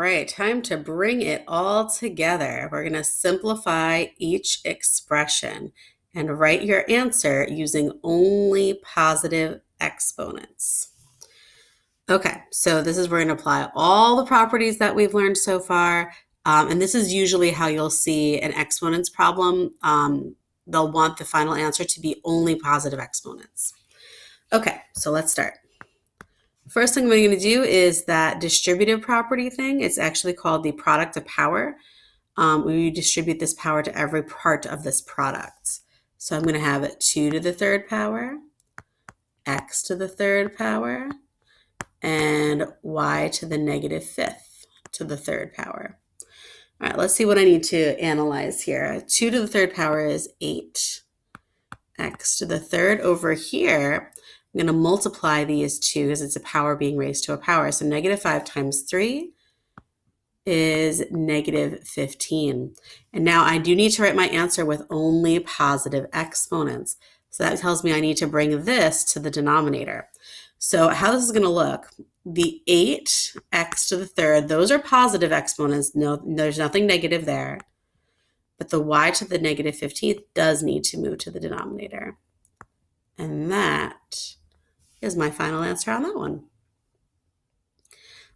right, time to bring it all together. We're going to simplify each expression and write your answer using only positive exponents. Okay, so this is we're going to apply all the properties that we've learned so far. And this is usually how you'll see an exponents problem. They'll want the final answer to be only positive exponents. Okay, so let's start. First thing we're going to do is that distributive property thing. It's actually called the product of power. We distribute this power to every part of this product. So I'm going to have 2 to the third power, x to the third power, and y to the negative fifth to the third power. All right, let's see what I need to analyze here. 2 to the third power is 8. X to the third over here, I'm going to multiply these two because it's a power being raised to a power. So negative 5 times 3 is negative 15. And now I do need to write my answer with only positive exponents. So that tells me I need to bring this to the denominator. So how this is going to look, the 8x to the third, those are positive exponents. No, there's nothing negative there. But the y to the negative 15th does need to move to the denominator. And that is my final answer on that one.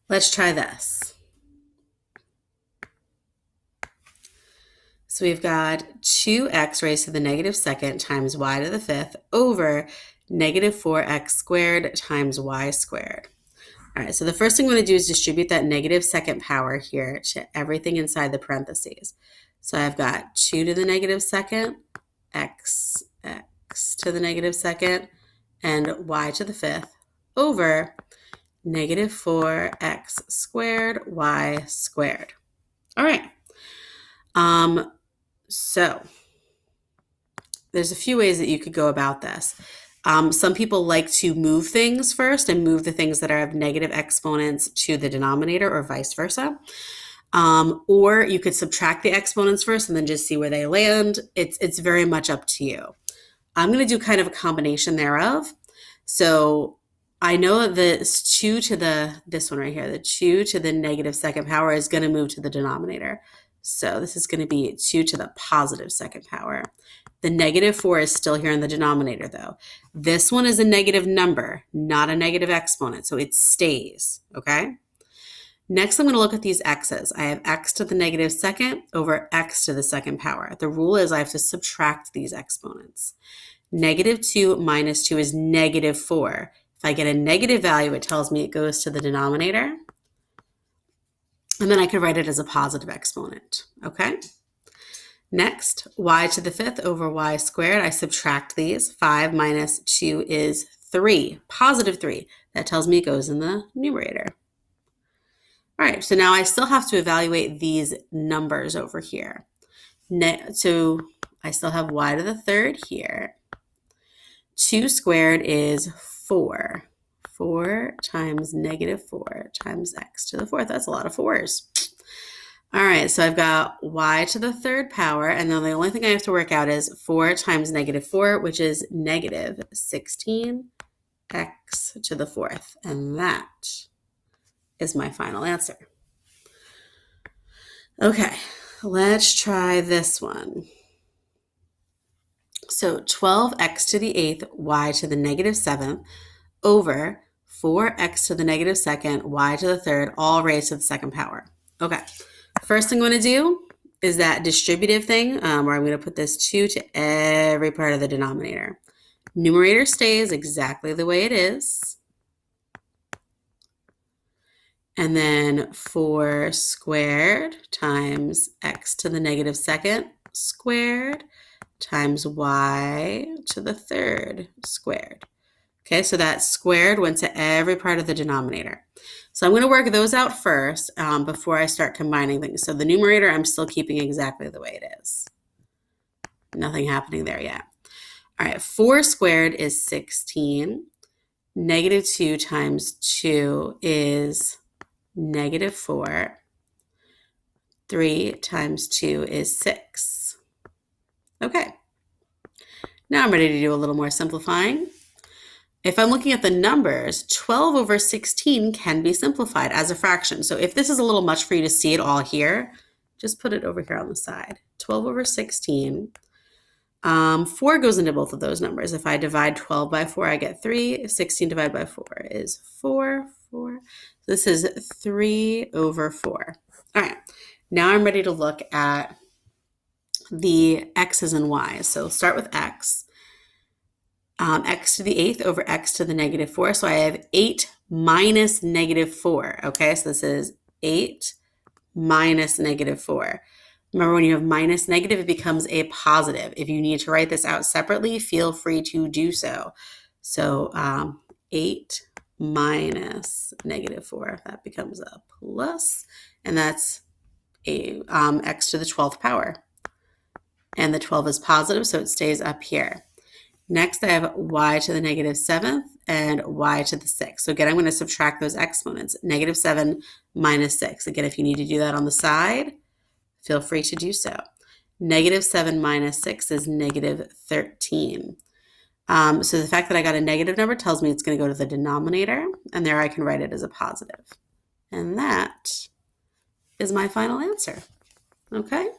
Let's try this. So we've got 2x raised to the negative second times y to the fifth over negative 4x squared times y squared. All right, so the first thing I'm going to do is distribute that negative second power here to everything inside the parentheses. So I've got 2 to the negative second, x to the negative second, and y to the fifth over negative 4x squared y squared. All right. So there's a few ways that you could go about this. Some people like to move things first and move the things that are of negative exponents to the denominator or vice versa. Or you could subtract the exponents first and then just see where they land. It's very much up to you. I'm going to do kind of a combination thereof. So I know that this one right here, the 2 to the negative second power is going to move to the denominator. So this is going to be 2 to the positive second power. The negative 4 is still here in the denominator though. This one is a negative number, not a negative exponent, so it stays, okay? Next, I'm going to look at these x's. I have x to the negative second over x to the second power. The rule is I have to subtract these exponents. Negative 2 minus 2 is negative 4. If I get a negative value, it tells me it goes to the denominator. And then I could write it as a positive exponent, okay? Next, y to the fifth over y squared. I subtract these. 5 minus 2 is 3, positive 3. That tells me it goes in the numerator. All right, so now I still have to evaluate these numbers over here. So I still have y to the third here. 2 squared is 4. 4 times negative 4 times x to the fourth. That's a lot of 4s. All right, so I've got y to the third power, and then the only thing I have to work out is 4 times negative 4, which is negative 16x to the fourth. And that is my final answer. Okay, let's try this one. So 12x to the eighth, y to the negative seventh, over 4x to the negative second, y to the third, all raised to the second power. Okay, first thing I'm going to do is that distributive thing where I'm going to put this 2 to every part of the denominator. Numerator stays exactly the way it is. And then 4 squared times x to the negative second squared times y to the third squared. Okay, so that squared went to every part of the denominator. So I'm going to work those out first before I start combining things. So the numerator I'm still keeping exactly the way it is. Nothing happening there yet. All right, 4 squared is 16. Negative 2 times 2 is negative 4. 3 times 2 is 6. Okay. Now I'm ready to do a little more simplifying. If I'm looking at the numbers, 12 over 16 can be simplified as a fraction. So if this is a little much for you to see it all here, just put it over here on the side. 12 over 16. 4 goes into both of those numbers. If I divide 12 by 4, I get 3. 16 divided by 4 is 4. 4. This is 3 over 4. All right. Now I'm ready to look at the x's and y's. So start with x. X to the 8th over x to the negative 4. So I have 8 minus negative 4. Okay, so this is 8 minus negative 4. Remember, when you have minus negative, it becomes a positive. If you need to write this out separately, feel free to do so. So 8 minus negative 4, that becomes a plus, and that's a x to the 12th power. And the 12 is positive, so it stays up here. Next, I have y to the negative 7th and y to the 6th. So again, I'm going to subtract those exponents. Negative 7 minus 6. Again, if you need to do that on the side, feel free to do so. Negative 7 minus 6 is negative 13. So the fact that I got a negative number tells me it's going to go to the denominator, and there I can write it as a positive. And that is my final answer. Okay?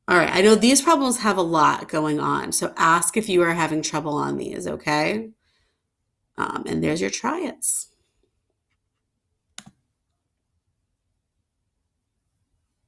All right, I know these problems have a lot going on, so ask if you are having trouble on these, okay? And there's your try-its.